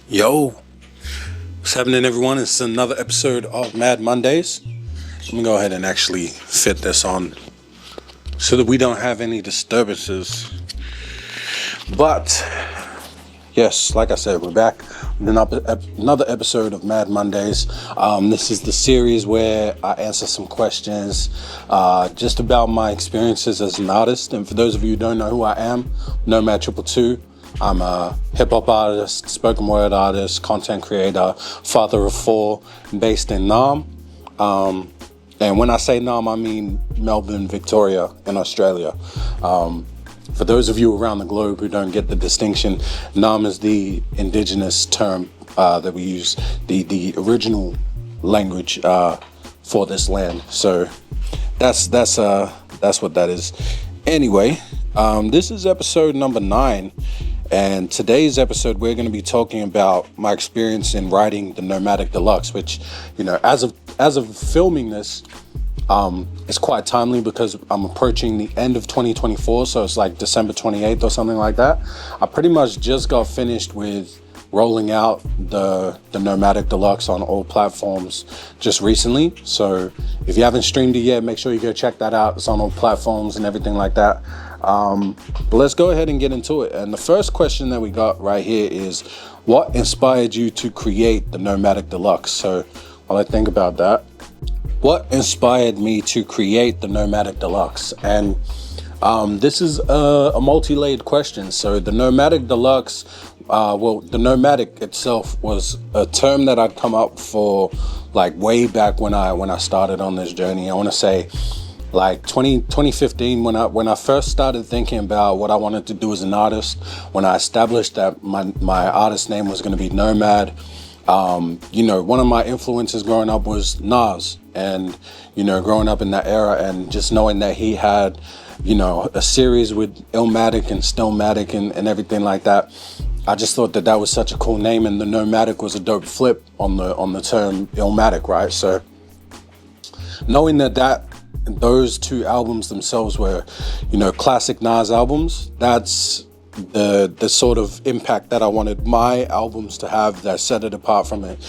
Yo, what's happening, everyone? It's another episode of Mad Mondays. Let me go ahead and actually fit this on so that we don't have any disturbances. But yes, like I said, we're back with another episode of Mad Mondays. This is the series where I answer some questions just about my experiences as an artist. And for those of you who don't know who I am, Nomad222. I'm a hip-hop artist, spoken word artist, content creator, father of four, based in Naarm. And when I say Naarm, I mean Melbourne, Victoria in Australia. For those of you around the globe who don't get the distinction, Naarm is the indigenous term that we use, the original language for this land. So that's what that is. Anyway, this is episode number 9. And today's episode, we're going to be talking about my experience in writing the Nomadic Deluxe, which, as of filming this, it's quite timely because I'm approaching the end of 2024. So it's like December 28th or something like that. I pretty much just got finished with rolling out the Nomadic Deluxe on all platforms just recently. So if you haven't streamed it yet, make sure you go check that out. It's on all platforms and everything like that. But let's go ahead and get into it. And the first question that we got right here is, what inspired you to create the Nomadic Deluxe? So while I think about that, what inspired me to create the Nomadic Deluxe? And this is a multi-layered question. So the Nomadic Deluxe, the Nomadic itself was a term that I'd come up for like way back when I started on this journey. I want to say like 2015 when I first started thinking about what I wanted to do as an artist, when I established that my artist name was going to be Nomad. One of my influences growing up was Nas, and growing up in that era and just knowing that he had a series with M.A.D and Stillmatic and everything like that. I just thought that was such a cool name, and the Nomadic was a dope flip on the term Illmatic, right? So knowing that those two albums themselves were, classic Nas albums, that's the sort of impact that I wanted my albums to have, that set it apart from it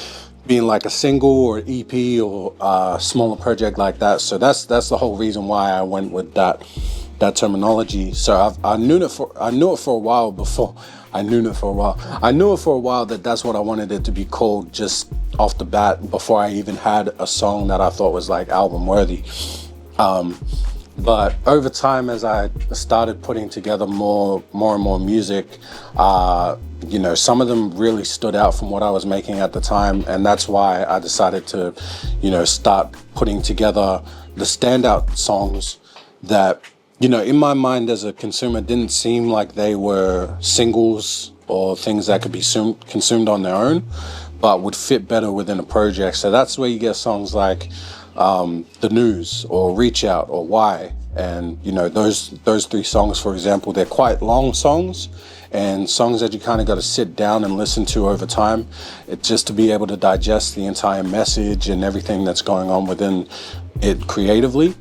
being like a single or EP or a smaller project like that. So that's the whole reason why I went with that terminology. So I knew it for a while before. I knew it for a while that that's what I wanted it to be called, just off the bat, before I even had a song that I thought was like album worthy. But over time, as I started putting together more and more music, some of them really stood out from what I was making at the time. And that's why I decided to, start putting together the standout songs that, in my mind as a consumer, didn't seem like they were singles or things that could be consumed on their own, but would fit better within a project. So that's where you get songs like The News or Reach Out or Why. And those 3 songs, for example, they're quite long songs and songs that you kind of got to sit down and listen to over time, just to be able to digest the entire message and everything that's going on within it creatively.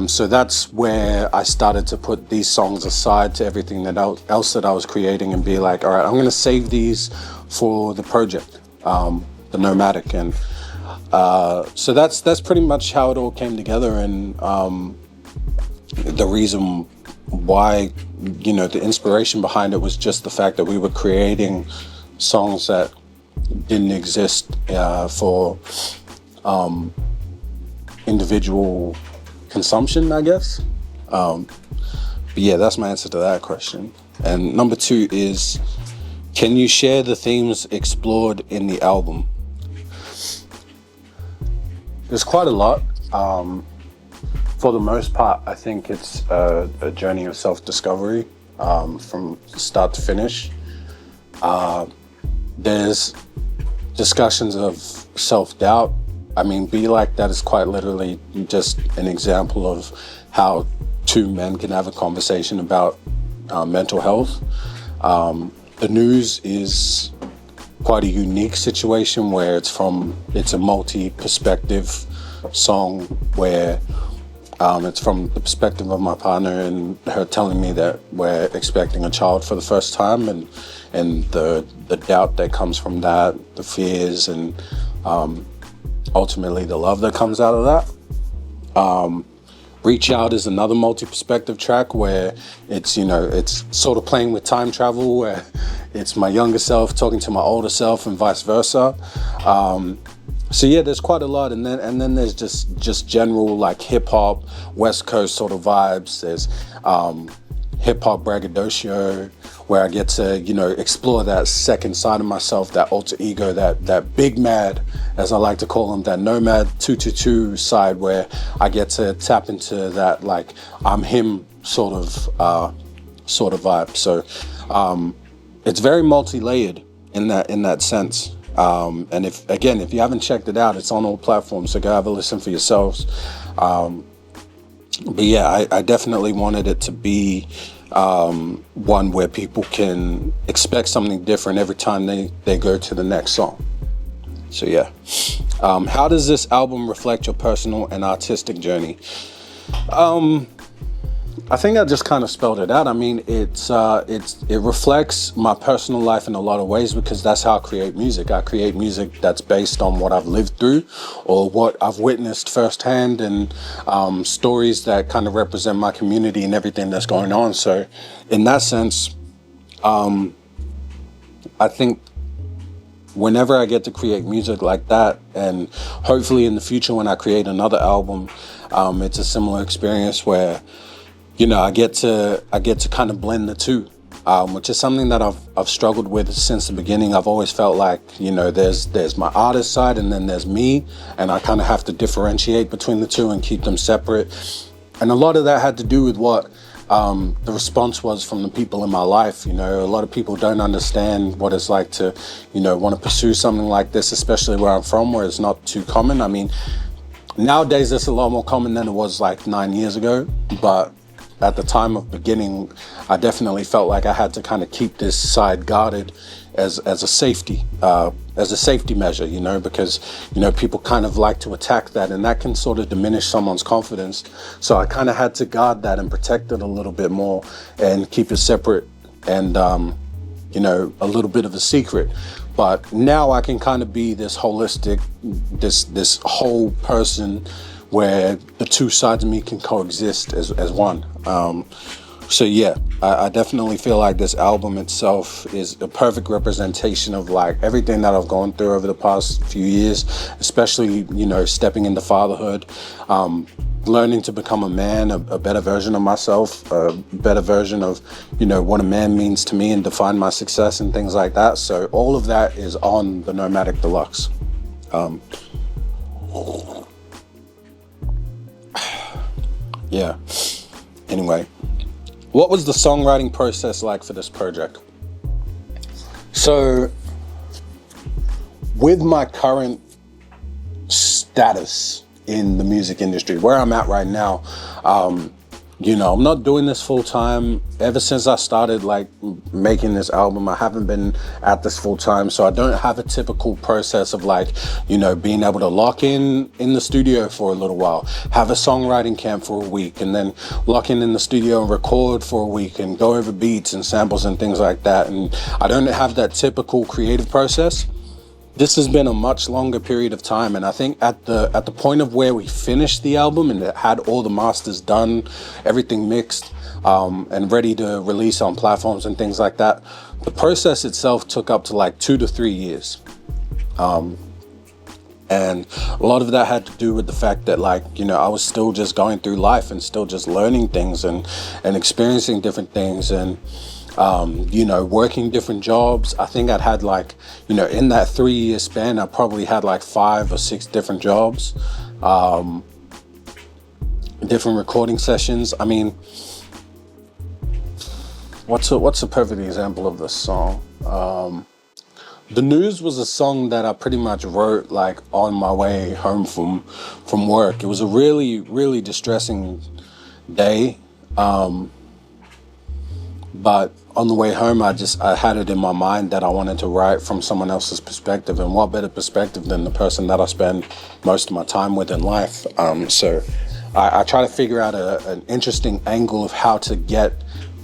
So that's where I started to put these songs aside to everything else that I was creating and be like, all right, I'm going to save these for the project, the Nomadic. And so that's pretty much how it all came together. And the reason why, the inspiration behind it was just the fact that we were creating songs that didn't exist for individual consumption, I guess. But yeah, that's my answer to that question. And number 2 is, can you share the themes explored in the album? There's quite a lot. For the most part, I think it's a journey of self-discovery from start to finish. There's discussions of self-doubt. I mean, Be Like That is quite literally just an example of how 2 men can have a conversation about mental health. The News is quite a unique situation where it's a multi-perspective song where it's from the perspective of my partner and her telling me that we're expecting a child for the first time, and the the doubt that comes from that, the fears, and ultimately the love that comes out of that. Reach Out is another multi-perspective track where it's, it's sort of playing with time travel, where it's my younger self talking to my older self and vice versa. So yeah, there's quite a lot, and then there's just general like hip hop, West Coast sort of vibes. There's hip hop braggadocio, where I get to explore that second side of myself, that alter ego, that big mad, as I like to call him, that Nomad222 side, where I get to tap into that like I'm him sort of vibe. So it's very multi-layered in that sense. And if you haven't checked it out, it's on all platforms, so go have a listen for yourselves. But yeah, I definitely wanted it to be one where people can expect something different every time they go to the next song. So yeah. How does this album reflect your personal and artistic journey? I think I just kind of spelled it out. I mean, it reflects my personal life in a lot of ways, because that's how I create music. I create music that's based on what I've lived through or what I've witnessed firsthand, and stories that kind of represent my community and everything that's going on. So in that sense, I think whenever I get to create music like that, and hopefully in the future when I create another album, it's a similar experience where I get to kind of blend the two, which is something that I've struggled with since the beginning. I've always felt like, there's my artist side and then there's me, and I kind of have to differentiate between the two and keep them separate. And a lot of that had to do with what the response was from the people in my life. A lot of people don't understand what it's like to, want to pursue something like this, especially where I'm from, where it's not too common. I mean, nowadays it's a lot more common than it was like 9 years ago, but at the time of beginning, I definitely felt like I had to kind of keep this side guarded as a safety measure, because, people kind of like to attack that, and that can sort of diminish someone's confidence. So I kind of had to guard that and protect it a little bit more and keep it separate and, a little bit of a secret. But now I can kind of be this holistic, this whole person, where the two sides of me can coexist as one. So yeah, I definitely feel like this album itself is a perfect representation of like everything that I've gone through over the past few years, especially, stepping into fatherhood, learning to become a man, a better version of myself, a better version of, what a man means to me and define my success and things like that. So all of that is on the Nomadic Deluxe. Yeah. Anyway, what was the songwriting process like for this project? So, with my current status in the music industry, where I'm at right now, I'm not doing this full time. Ever since I started like making this album, I haven't been at this full time. So I don't have a typical process of like, being able to lock in the studio for a little while, have a songwriting camp for a week, and then lock in the studio and record for a week and go over beats and samples and things like that. And I don't have that typical creative process. This has been a much longer period of time, and I think at the point of where we finished the album and it had all the masters done, everything mixed, and ready to release on platforms and things like that, the process itself took up to like 2 to 3 years. And a lot of that had to do with the fact that I was still just going through life and still just learning things and experiencing different things and working different jobs. I think I'd had in that 3-year span, I probably had 5 or 6 different jobs, different recording sessions. I mean, what's a perfect example of this song? The News was a song that I pretty much wrote on my way home from work. It was a really, really distressing day. But on the way home, I had it in my mind that I wanted to write from someone else's perspective, and what better perspective than the person that I spend most of my time with in life. So I try to figure out an interesting angle of how to get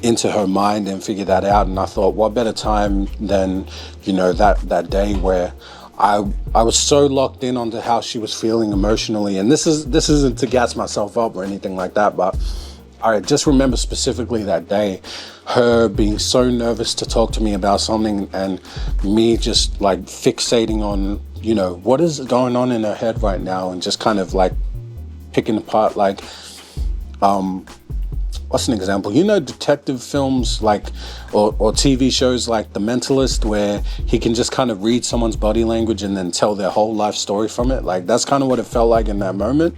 into her mind and figure that out. And I thought, what better time than, that day where I was so locked in onto how she was feeling emotionally. And this isn't to gas myself up or anything like that, but I just remember specifically that day, her being so nervous to talk to me about something, and me just like fixating on, what is going on in her head right now, and just kind of like picking apart, like, what's an example? Detective films like, or TV shows like The Mentalist, where he can just kind of read someone's body language and then tell their whole life story from it. Like, that's kind of what it felt like in that moment.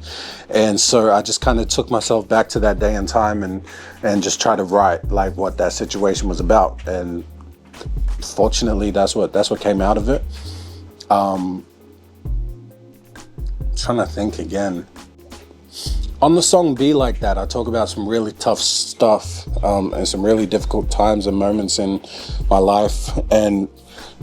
And so I just kind of took myself back to that day and time and just try to write like what that situation was about. And fortunately, that's what came out of it. Trying to think again. On the song Be Like That, I talk about some really tough stuff and some really difficult times and moments in my life. And,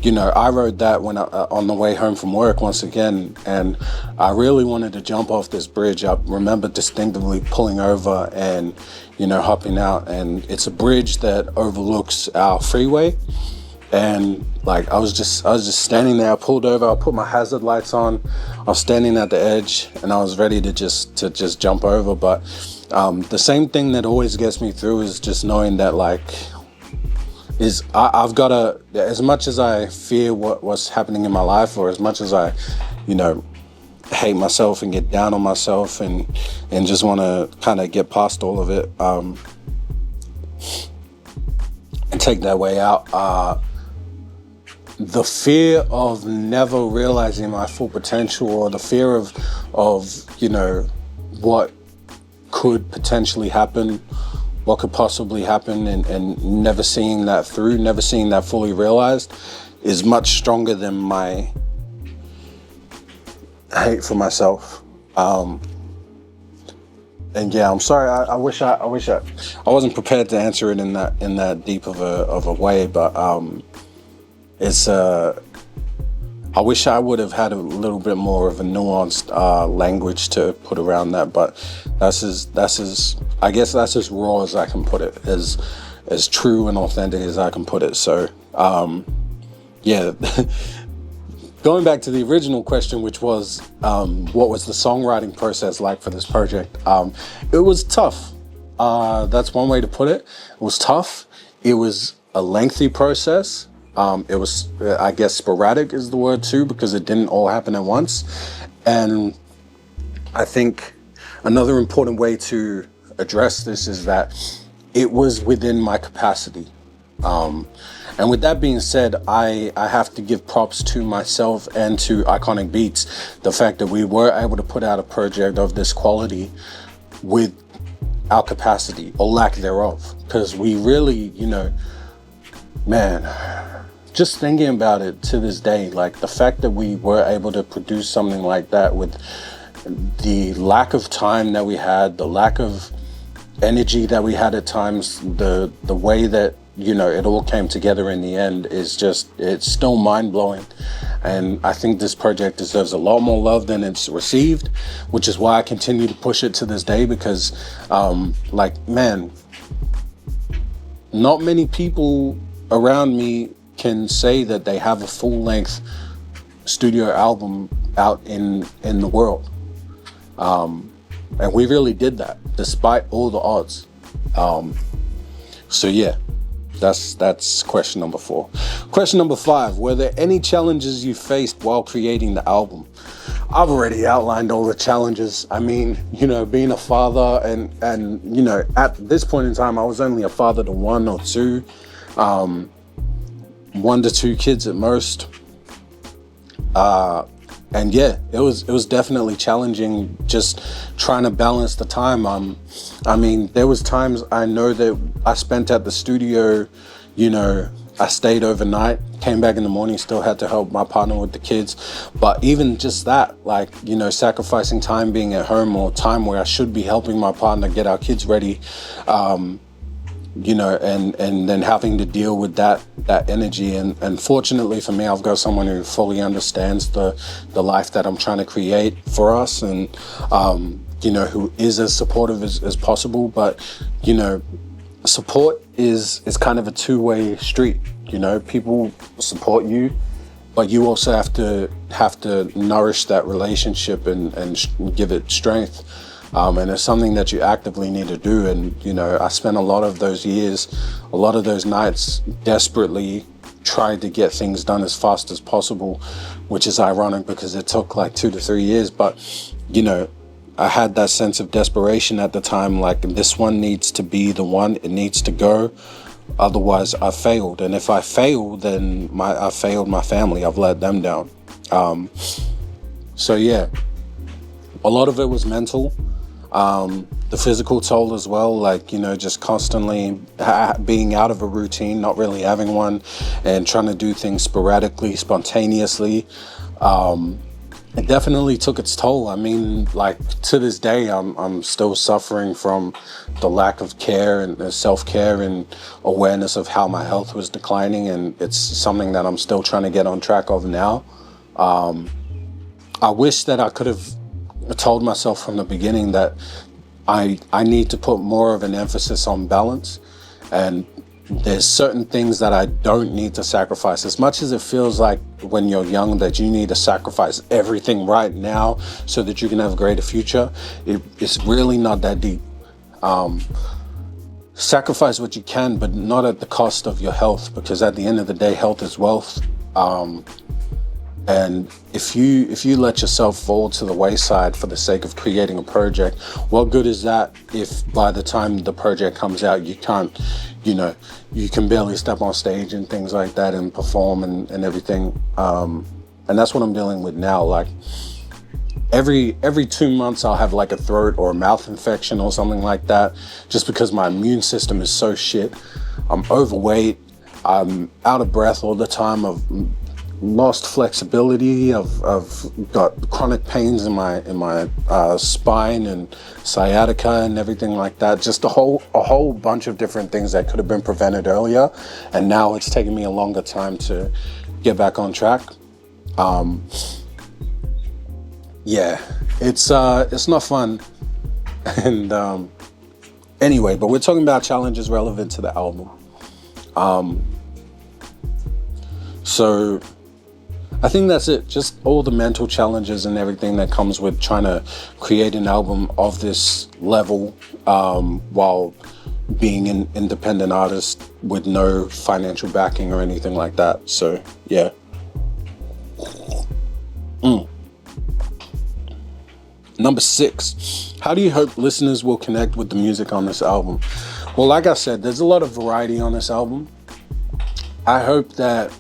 I wrote that when on the way home from work once again, and I really wanted to jump off this bridge. I remember distinctively pulling over and, hopping out. And it's a bridge that overlooks our freeway. And like I was just standing there. I pulled over, I put my hazard lights on, I was standing at the edge, and I was ready to just jump over. But the same thing that always gets me through is just knowing that I've got to, as much as I fear what's happening in my life, or as much as I hate myself and get down on myself and just want to kind of get past all of it and take that way out, the fear of never realizing my full potential, or the fear of what could potentially happen, what could possibly happen, and never seeing that through, never seeing that fully realized, is much stronger than my hate for myself. And yeah, I'm sorry. I wish I wasn't prepared to answer it in that deep of a way, but it's I wish I would have had a little bit more of a nuanced language to put around that, but that's as I guess that's as raw as I can put it, as true and authentic as I can put it. So yeah. Going back to the original question, which was what was the songwriting process like for this project? It was tough. That's one way to put it. It was tough. It was a lengthy process. It was, I guess, sporadic is the word too, because it didn't all happen at once. And I think another important way to address this is that it was within my capacity. And with that being said, I have to give props to myself and to Iconic Beats, the fact that we were able to put out a project of this quality with our capacity, or lack thereof. Because we really, man, just thinking about it to this day, like the fact that we were able to produce something like that with the lack of time that we had, the lack of energy that we had at times, the way that it all came together in the end is just, it's still mind-blowing. And I think this project deserves a lot more love than it's received, which is why I continue to push it to this day, because man, not many people around me can say that they have a full-length studio album out in the world. And we really did that despite all the odds. So yeah. That's question number 4. Question number 5, were there any challenges you faced while creating the album? I've already outlined all the challenges. I mean, being a father and at this point in time, I was only a father to 1 or 2, 1 to 2 kids at most. And yeah, it was definitely challenging just trying to balance the time. I mean, there was times I know that I spent at the studio, I stayed overnight, came back in the morning, still had to help my partner with the kids. But even just that, sacrificing time being at home, or time where I should be helping my partner get our kids ready, and then having to deal with that energy. And fortunately for me, I've got someone who fully understands the life that I'm trying to create for us, and who is as supportive as possible. But support is kind of a two-way street. You know, people support you, but you also have to nourish that relationship and give it strength. And it's something that you actively need to do. And, you know, I spent a lot of those years, a lot of those nights desperately trying to get things done as fast as possible, which is ironic because it took like 2 to 3 years. But, you know, I had that sense of desperation at the time, like this one needs to be the one, it needs to go. Otherwise I failed. And if I fail, then I failed my family. I've let them down. So yeah, a lot of it was mental. The physical toll as well, like, you know, just constantly being out of a routine, not really having one, and trying to do things sporadically, spontaneously. It definitely took its toll. I mean, like, to this day, I'm still suffering from the lack of care and self-care and awareness of how my health was declining, and it's something that I'm still trying to get on track of now. I wish that I could have told myself from the beginning that I need to put more of an emphasis on balance, and there's certain things that I don't need to sacrifice. As much as it feels like when you're young that you need to sacrifice everything right now so that you can have a greater future, it's really not that deep. Sacrifice what you can, but not at the cost of your health, because at the end of the day, health is wealth. And if you let yourself fall to the wayside for the sake of creating a project, what good is that if by the time the project comes out, you can't, you know, you can barely step on stage and things like that and perform and everything. And that's what I'm dealing with now. Like every 2 months I'll have like a throat or a mouth infection or something like that, just because my immune system is so shit. I'm overweight. I'm out of breath all the time. I've lost flexibility. I've got chronic pains in my spine and sciatica and everything like that. Just a whole bunch of different things that could have been prevented earlier, and now it's taking me a longer time to get back on track. Yeah, it's not fun. And anyway, but we're talking about challenges relevant to the album. So I think that's it. Just all the mental challenges and everything that comes with trying to create an album of this level, while being an independent artist with no financial backing or anything like that. So yeah. Number 6, how do you hope listeners will connect with the music on this album? Well, like I said, there's a lot of variety on this album. I hope that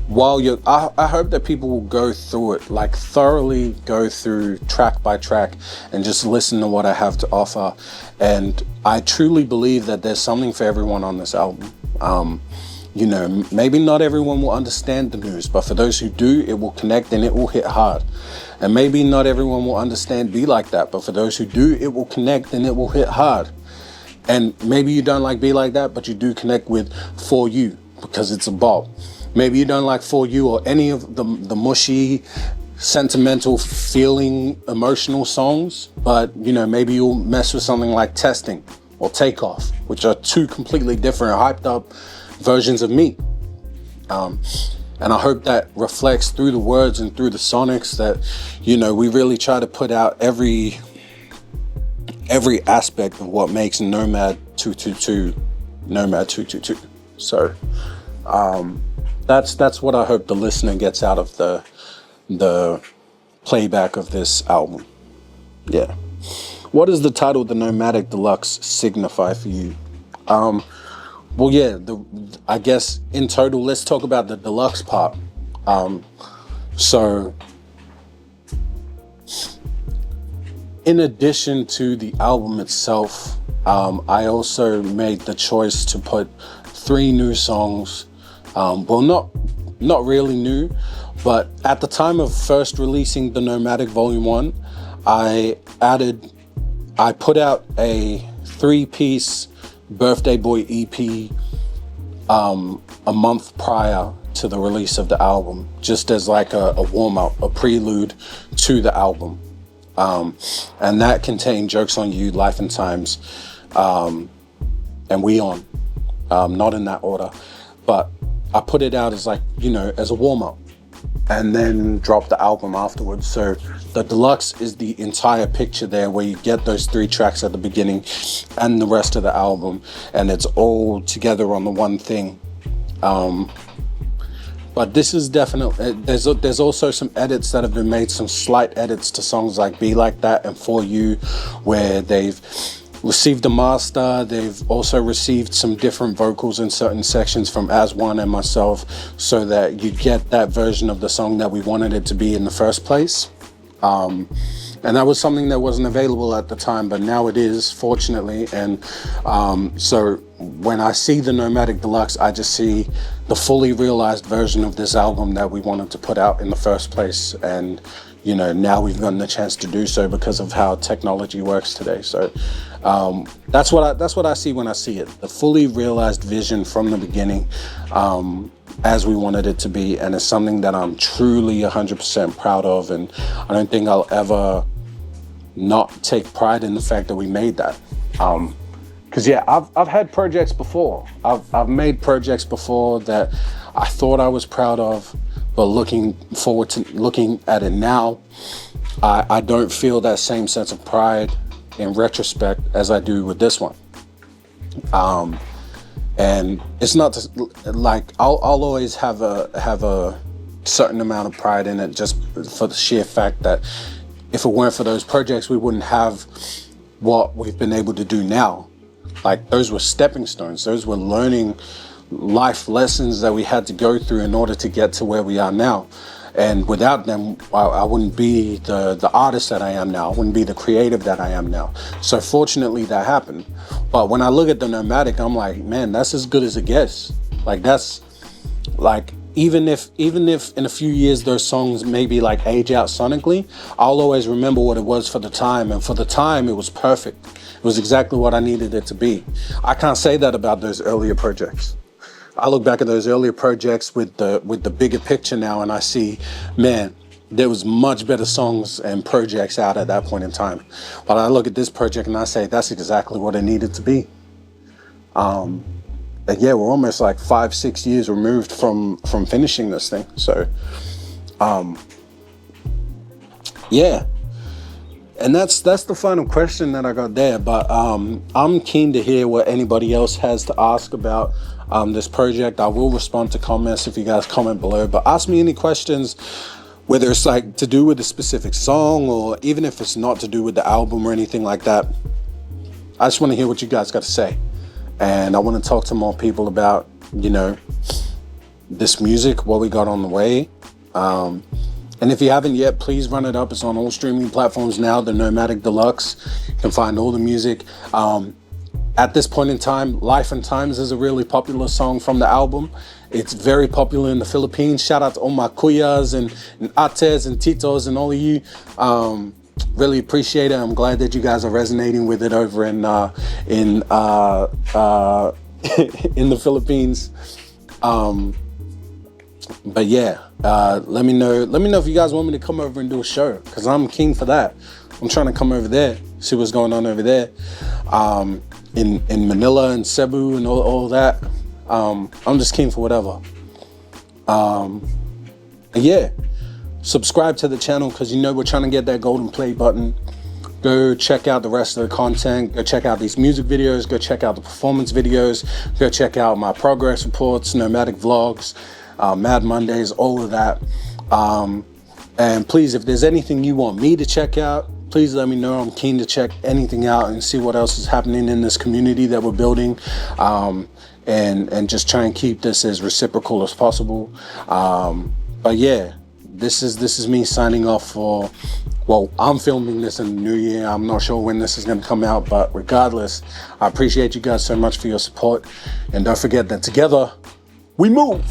I hope that people will go through it, like thoroughly go through track by track and just listen to what I have to offer. And I truly believe that there's something for everyone on this album. You know, maybe not everyone will understand the news, but for those who do, it will connect and it will hit hard. And maybe not everyone will understand Be Like That, but for those who do, it will connect and it will hit hard. And maybe you don't like Be Like That, but you do connect with For You because it's a bop. Maybe you don't like For You or any of the mushy, sentimental, feeling, emotional songs, but you know, maybe you'll mess with something like Testing or Takeoff, which are two completely different, hyped up versions of me. And I hope that reflects through the words and through the sonics that, you know, we really try to put out every aspect of what makes Nomad222 Nomad222. So that's what I hope the listener gets out of the playback of this album. Yeah. What does the title, the Nomadic Deluxe, signify for you? Well, yeah, I guess in total, let's talk about the deluxe part. So in addition to the album itself, I also made the choice to put 3 new songs. Well, not really new, but at the time of first releasing the Nomadic Volume 1, I put out a 3-piece Birthday Boy EP a month prior to the release of the album, just as like a warm-up, a prelude to the album. And that contained Jokes on You, Life and Times, and We On, not in that order, but I put it out as like, as a warm-up, and then drop the album afterwards. So the Deluxe is the entire picture there, where you get those 3 tracks at the beginning and the rest of the album, and it's all together on the one thing. But this is definitely, there's also some edits that have been made, some slight edits to songs like Be Like That and For You, where they've received a master. They've also received some different vocals in certain sections from As One and myself, so that you get that version of the song that we wanted it to be in the first place. And that was something that wasn't available at the time, but now it is, fortunately. And so when I see the Nomadic Deluxe, I just see the fully realized version of this album that we wanted to put out in the first place. And now we've gotten the chance to do so because of how technology works today. So that's what I see when I see it, the fully realized vision from the beginning, as we wanted it to be. And it's something that I'm truly 100% proud of, and I don't think I'll ever not take pride in the fact that we made that. Because I've had projects before. I've made projects before that I thought I was proud of, but looking forward to looking at it now, I don't feel that same sense of pride in retrospect as I do with this one. And it's not like I'll always have a certain amount of pride in it, just for the sheer fact that if it weren't for those projects, we wouldn't have what we've been able to do now. Like, those were stepping stones. Those were learning life lessons that we had to go through in order to get to where we are now. And without them, I wouldn't be the artist that I am now. I wouldn't be the creative that I am now. So fortunately that happened. But when I look at the Nomadic, I'm like, man, that's as good as it gets. Like, that's like, even if in a few years those songs maybe like age out sonically, I'll always remember what it was for the time. And for the time, it was perfect. It was exactly what I needed it to be. I can't say that about those earlier projects. I look back at those earlier projects with the bigger picture now, and I see, man, there was much better songs and projects out at that point in time. But I look at this project and I say, that's exactly what it needed to be. And yeah, we're almost like 5-6 years removed from finishing this thing. So, yeah. And that's the final question that I got there. But I'm keen to hear what anybody else has to ask about this project. I will respond to comments if you guys comment below. But ask me any questions, whether it's like to do with a specific song, or even if it's not to do with the album or anything like that. I just want to hear what you guys got to say. And I want to talk to more people about, this music, what we got on the way. And if you haven't yet, please run it up. It's on all streaming platforms now, the Nomadic Deluxe. You can find all the music. At this point in time, Life and Times is a really popular song from the album. It's very popular in the Philippines. Shout out to all my kuyas and ates and titos and all of you. Really appreciate it. I'm glad that you guys are resonating with it over in the Philippines. But yeah, let me know if you guys want me to come over and do a show, because I'm keen for that. I'm trying to come over there, see what's going on over there, in Manila and Cebu and all that. I'm just keen for whatever. And yeah, subscribe to the channel, because we're trying to get that golden play button. Go check out the rest of the content. Go check out these music videos. Go check out the performance videos. Go check out my progress reports, Nomadic vlogs, Mad Mondays, all of that. And please, if there's anything you want me to check out, please let me know. I'm keen to check anything out and see what else is happening in this community that we're building, and just try and keep this as reciprocal as possible. But yeah, this is me signing off for, well, I'm filming this in the new year. I'm not sure when this is going to come out, but regardless, I appreciate you guys so much for your support. And don't forget that together we move.